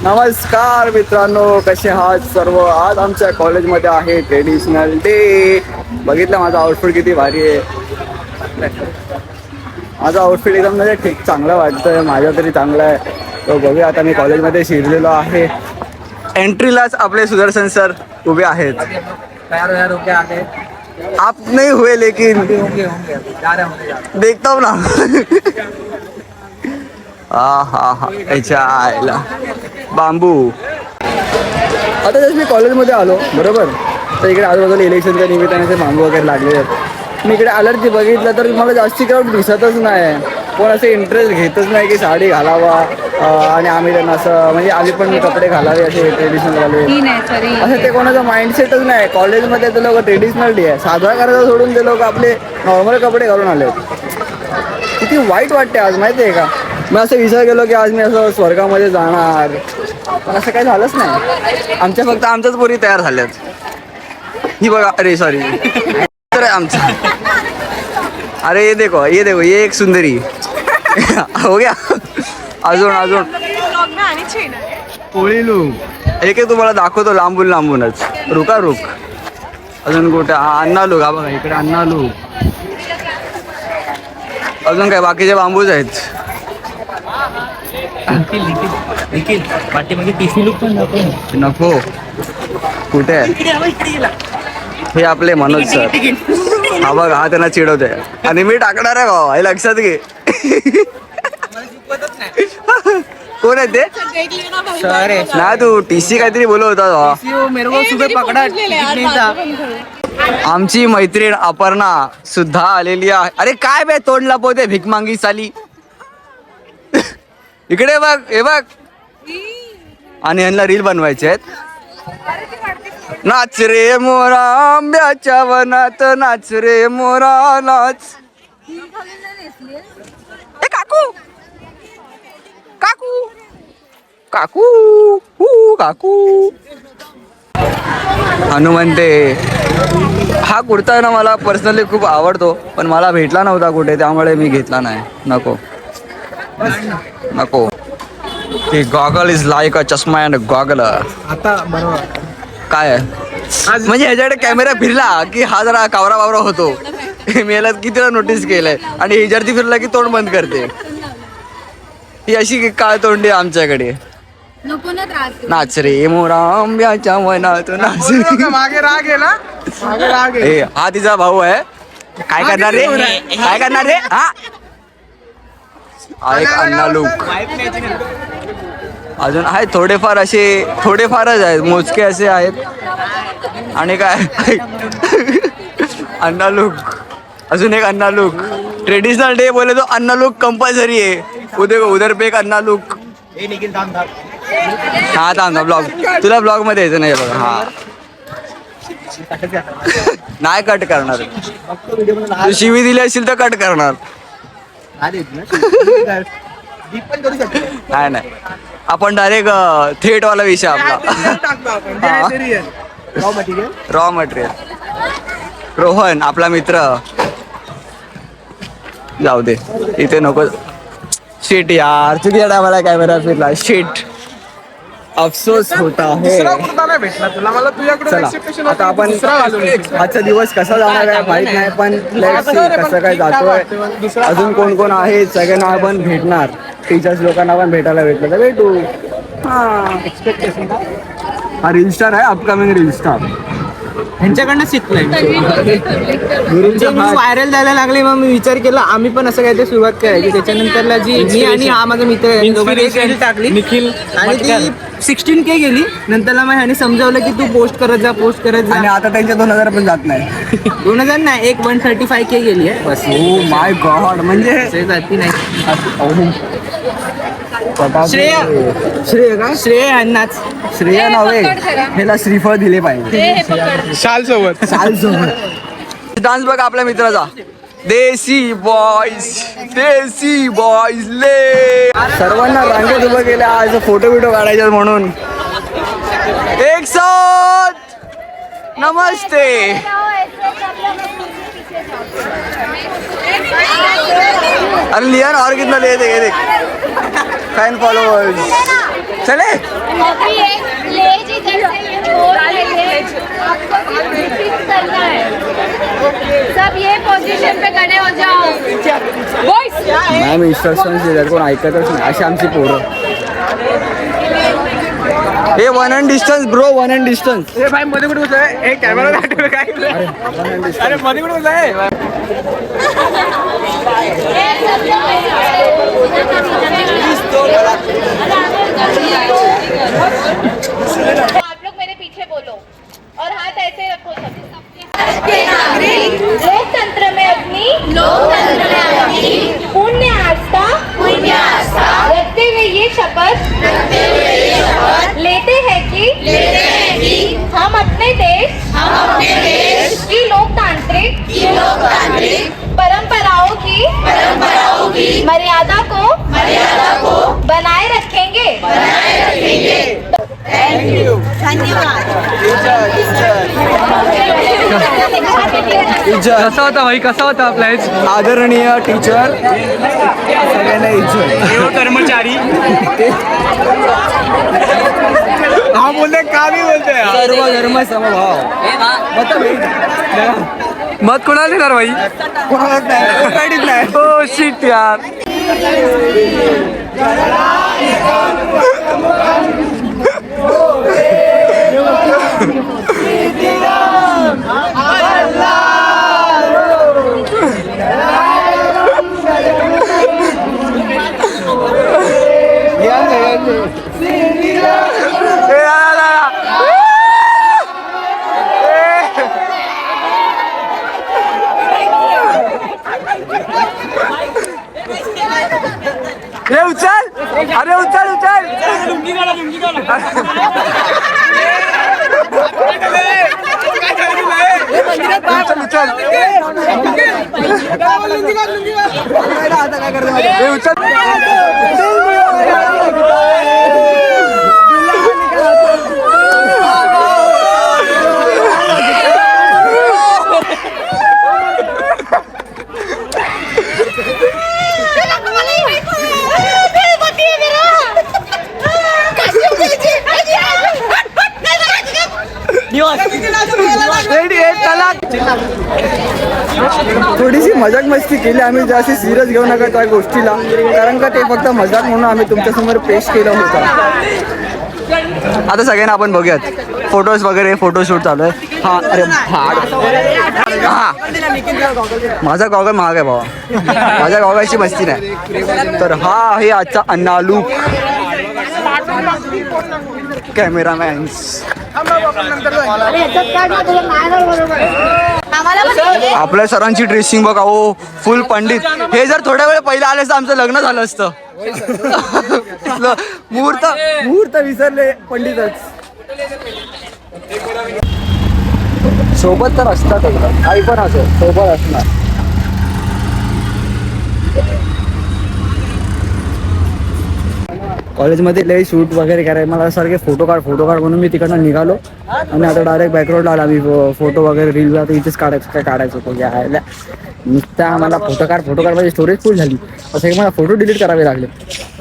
नमस्कार मित्रांनो, कसे आहात सर्व. आज आमच्या कॉलेजमध्ये आहे ट्रेडिशनल डे. बघितलं माझा आउटफिट किती भारी आहे. माझा आउटफिट एकदम म्हणजे ठीक चांगला वाटतंय, माझा तरी चांगला आहे. तो बघूया आता मी कॉलेजमध्ये शिरलेलो आहे. एंट्रीलाच आपले सुदर्शन सर उभे आहेत. आप नहीं हुए लेकिन होंगे देखता हूँ ना. हा याच्या आईला बांबू. आता जस्ट मी कॉलेजमध्ये आलो बरोबर, तर इकडे आजूबाजूला इलेक्शनच्या निमित्ताने ते बांबू वगैरे लागले आहेत. मी इकडे आल्यावरती बघितलं तर मला जास्ती क्राऊड दिसतच नाही. कोण असे इंटरेस्ट घेतच नाही की साडी घालावा आणि आम्ही त्यांना असं म्हणजे आम्ही पण कपडे घालावे असे ट्रेडिशनलवाले असं ते कोणाचं माइंडसेटच नाही. कॉलेजमध्ये ते लोक ट्रेडिशनल डे आहे साजरा करायचा सोडून ते लोक आपले नॉर्मल कपडे घालून आले. किती वाईट वाटते आज माहिती आहे का. मी असं विचार केलो की आज मी असं स्वर्गामध्ये जाणार, पण असं काही झालंच नाही. फक्त आमच्याच पोरी तयार झाल्यात. ही बघा, अरे सॉरी तर आमचा. अरे ये देखो ये एक सुंदरी. हो गया. अजून पोळीलू एक तुम्हाला दाखवतो लांबूनच. रुक अजून कुठे अन्ना लूक. हा बघा इकडे अन्ना लूक. अजून काय बाकीचे बांबूच आहेत. नको कुठे हे आपले मनोज सर. हा बघा हा त्यांना चिडवतोय आणि मी टाकणार आहे भाऊ, हे लक्षात घे. कोण आहे ते ना. तू टीसी काहीतरी बोलत होता. आमची मैत्रीण अपर्णा सुद्धा आलेली आहे. अरे काय बे तोंड लपवते भीक मांगी साली. इकडे बघ, हे बघ. आणि यांना रील बनवायचे आहेत. नाच रे मोरा आंब्याच्या वनात, नाच रे मोरा नाच. ए काकू काकू काकू काकू. हनुमंते हा कुर्ता ना मला पर्सनली खूप आवडतो, पण मला भेटला नव्हता कुठे, त्यामुळे मी घेतला नाही. नको की गॉगल इज लाईक अ चष्मा अँड गॉगल. आता बरोबर काय आहे म्हणजे ह्याच्याकडे कॅमेरा फिरला की हा जरा कावरा बावरा होतो. मी याला किती वेळा नोटीस केलंय. आणि ही जर ती फिरला की तोंड बंद करते. ही अशी काळ तोंडी आमच्याकडे. नाच रे मोरा आंब्याच्या वनात नाच. मागे राग आहे ना, मागे राग आहे. हा तिचा भाऊ आहे. काय करणार रे हा एक अन्ना लूक. अजून आहेत थोडेफारच आहेत, मोजके असे आहेत. आणि काय अन्ना लूक. अजून एक अन्ना लूक. ट्रेडिशनल डे बोले तो अन्ना लूक कंपल्सरी आहे. उधर पे एक अन्ना लूक. हा थांब ब्लॉग, तुला ब्लॉग मध्ये यायचं नाही बघा. हा नाही कट करणार. तू शिवी दिली असेल तर कट करणार. नाही आपण डायरेक्ट थेट वाला विषय आपला. Raw material. रोहन आपला मित्र. जाऊ दे इथे नको. शिट यार, चुकीच्या टायमाला कॅमेरा फिरला. शिट अफसोस होता है. चला आता आपण आजचा दिवस कसा जाणार आहे माहित नाही, पण कसं काय जातोय. अजून कोण कोण आहे सगळ्यांना आपण भेटणार. टीचर्स लोकांना पण भेटायला भेटलं तर भेटू. हा रील स्टार आहे, अपकमिंग रील स्टार. ह्यांच्याकडनं शिकलोय व्हायरल जायला लागले. मग मी विचार केला आम्ही पण असं काहीतरी सुरुवात करायची. त्याच्यानंतरला जी मी आणि हा माझा मित्र टाकली निखिल, आणि ती 16K गेली. नंतरला मग ह्याने समजावलं की तू पोस्ट करत जा. आणि आता त्यांच्या 2000 पण जात नाही. 2000 नाही, एक 135K गेली आहे बस. ओ माय गॉड, म्हणजे जाती नाही. श्रेय यांनाच. श्रेया नव्हे, ह्याला श्रीफळ दिले पाहिजे. शाल सोबत. डान्स बघा आपल्या मित्राचा. देसी बॉईज ले. सर्वांना रांगेत उभं केलं आज फोटो बिटो काढायचे म्हणून. एक साथ नमस्ते. अरे लिया और कितना ले दे देख फैन फॉलोअर्स चले अभी एक लेज इधर से ये बोल रहे थे आपको भी फिक्स करना है सब ये पोजीशन पे खड़े हो जाओ बॉयज मॅम इन्स्ट्रक्शन्स देतात कोण ऐकतच नाही अशी आमची पोरं हे 1 and distance bro 1 and distance ए भाई मध्ये कुठे बसलाय हे कॅमेरा दाखवलं काय अरे मध्ये कुठे बसलाय आप लोग मेरे पीछे बोलो और हाथ ऐसे रखो सबके नागरिक लोकतंत्र में अपनी पुण्य आस्था रखते हुए ये शपथ लेते हैं कि हम अपने देश की लोकतांत्रिक परंपराओं की मर्यादा को बनाए रखेंगे कसा होता भाई कसा होता आपला आदरणीय टीचर सगळ्यांना इज्जत कर्मचारी हा बोलते का भी बोलते सर्व धर्म समभाव मत कोणाला देणार भाई कोणालाच नाही हो शिट यार रे उचल अरे उचल उचल उचल आता काय करतो उचल थोडीशी मजाक मस्ती केली आम्ही जास्त सिरियस घेऊ नका त्या गोष्टीला कारण का ते फक्त मजाक म्हणून आम्ही तुमच्यासमोर पेश केलं होतं. आता सगळ्यांना आपण बघूयात फोटोज वगैरे फोटोशूट चालू आहे. हा अरे हा माझा गॉगल महाग आहे बाबा माझ्या गॉगलची मस्ती नाही. तर हा आहे आजचा अन्ना लुक कॅमेरामॅन्स. आपल्या सरांची ड्रेसिंग बघा हो फुल पंडित. हे जर थोड्या वेळ पहिला आले तर आमचं लग्न झालं असतं. मुहूर्त विसरले पंडितच. सोबत तर असतात काही पण असं सोबत असणार. कॉलेजमध्ये लई शूट वगैरे करायला मला सारखे फोटो काढ म्हणून मी तिकडनं निघालो आणि आता डायरेक्ट बॅकग्राऊंडला आला. मी फोटो वगैरे रील आता इथेच काढायचं होतं घ्यायला. नुसता मला फोटो काढ माझी स्टोरेज फुल झाली. असं की मला फोटो डिलीट करावे लागले.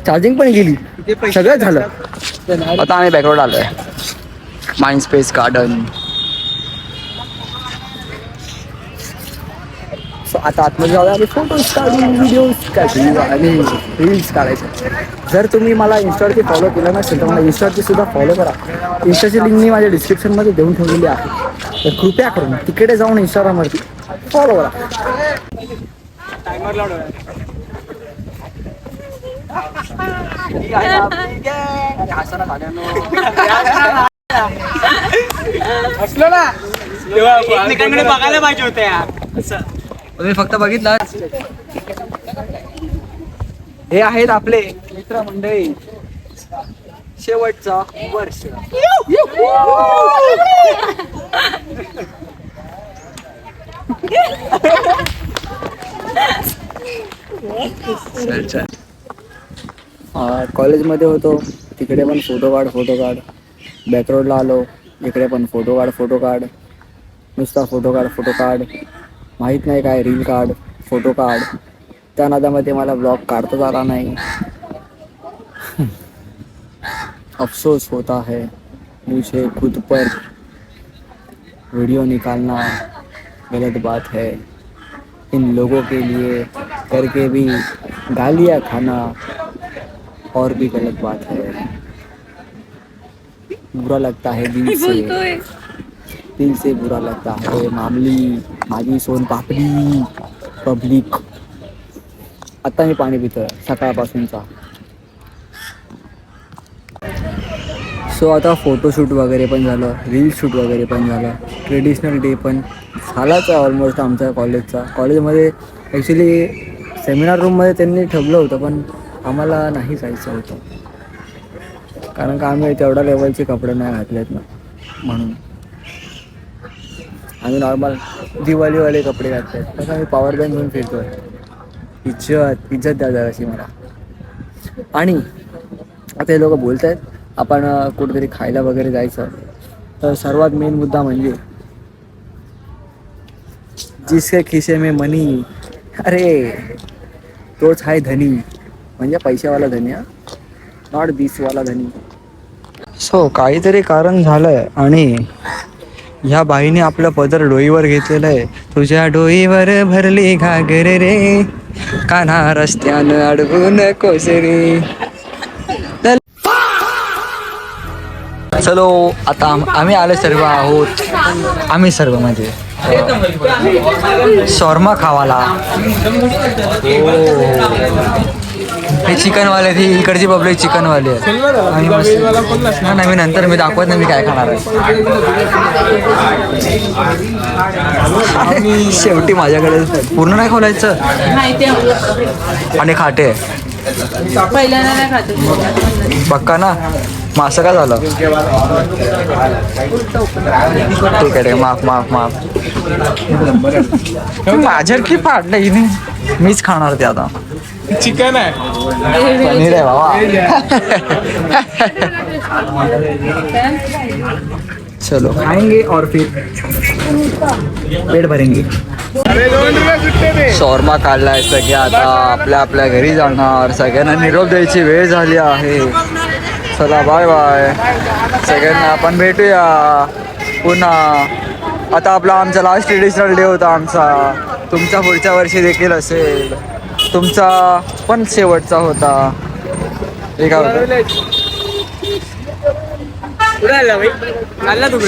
चार्जिंग पण गेली सगळं झालं. आता आम्ही बॅकग्राऊंड आलोय माइंड स्पेस गार्डन. सो आता आतमध्ये जाऊया आम्ही फोटोज काढू व्हिडिओज काढू आणि रील्स काढायचे. जर तुम्ही मला इन्स्टावरती फॉलो केलं नसेल तर मला इन्स्टावरती सुद्धा फॉलो करा. इन्स्टाची लिंक मी माझ्या डिस्क्रिप्शनमध्ये देऊन ठेवलेली आहे. तर कृपया करून तिकडे जाऊन इंस्टाग्रामवरती फॉलो करा. असलं ना एकमेकांकडे बघायला पाहिजे होते यार. तुम्ही फक्त बघितलं. हे आहेत आपले मित्रमंडळी. शेवटचा वर्ष. कॉलेजमध्ये होतो तिकडे पण फोटो काढ. बॅकग्राऊंडला आलो इकडे पण फोटो काढ. नुसता फोटो काढ. माहीत नाही काय रील काढ, फोटो काढ, त्या नादामध्ये मला ब्लॉग काढताच आला नाही. अफसोस होता है मुझे खुद पर, वीडियो निकालना गलत बात है. इन लोगों के लिए करके भी गालियाँ खाना और भी गलत बात है. बुरा लगता है दिल से बुरा लगता है. मामली माझी सोन पापडी पब्लिक. आता मी पाणी पितोय सकाळपासूनचा. सो आता फोटोशूट वगैरे पण झालं, रील शूट वगैरे पण झालं, ट्रेडिशनल डे पण झालाच आहे ऑलमोस्ट आमच्या कॉलेजचा. कॉलेजमध्ये ॲक्च्युली सेमिनार रूममध्ये त्यांनी ठेवलं होतं पण आम्हाला नाही जायचं होतं, कारण का आम्ही तेवढ्या लेवलचे कपडे नाही घातलेत ना, म्हणून आम्ही नॉर्मल दिवाळीवाले कपडे घातलेत. तसं आम्ही पॉवर बँक घेऊन फिरतोय. इज्जत द्या जराशी मला. आणि आता हे लोक बोलत आहेत आपण कुठेतरी खायला वगैरे जायचं, तर सर्वात मेन मुद्दा म्हणजे जिसके खिसे में मनी, अरे तोच आहे धनी, म्हणजे पैशावाला धनी, नॉट दिसवाला धनी. सो काहीतरी कारण झालंय आणि ह्या बाईने आपलं पदर डोईवर घेतलेलं आहे. तुझ्या डोईवर भरली घागर रे, कान्हा रस्त्यानं अडवून कोसरी. चलो आता आम्ही आले सर्व आहोत, आम्ही सर्व म्हणजे शॉर्मा खावाला. हे चिकनवाले, ती इकडची पब्लिक चिकनवाले आणि नाही मी नंतर मी दाखवत नाही मी काय खाणार आहे. शेवटी माझ्याकडे पूर्ण नाही खोलायचं आणि खाटे पहिल्यांदा नाही खाते पक्का ना. मग असं का झालं? ठीक आहे माफ माफ माफ. माझ्यावर फाडलं हिने, मीच खाणार ते आता. चिकन आहे, पनीर आहे बाबा. चलो खाएंगे और फिर पेट भरेंगे. शॉर्मा काढलाय सगळे, आता आपल्या आपल्या घरी जाणार. सगळ्यांना निरोप द्यायची वेळ झाली आहे. चला बाय बाय सगळ्यांना, आपण भेटूया पुन्हा. आता आपला आमचा लास्ट ट्रेडिशनल डे होता आमचा. तुमचा पुढच्या वर्षी देखील असेल, तुमचा पण शेवटचा होता. एक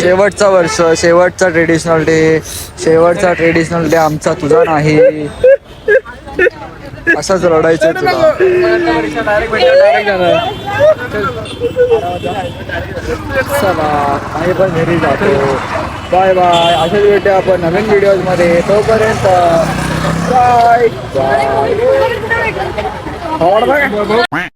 शेवटचा वर्ष, शेवटचा ट्रेडिशनल डे, शेवटचा ट्रेडिशनल डे आमचा, तुझा नाही. असंच रडायचं तुला. चला आम्ही पण घरी जातो. Bye bye. अशाच भेटूया आपण नवीन व्हिडिओजमध्ये. तोपर्यंत बाय बाय.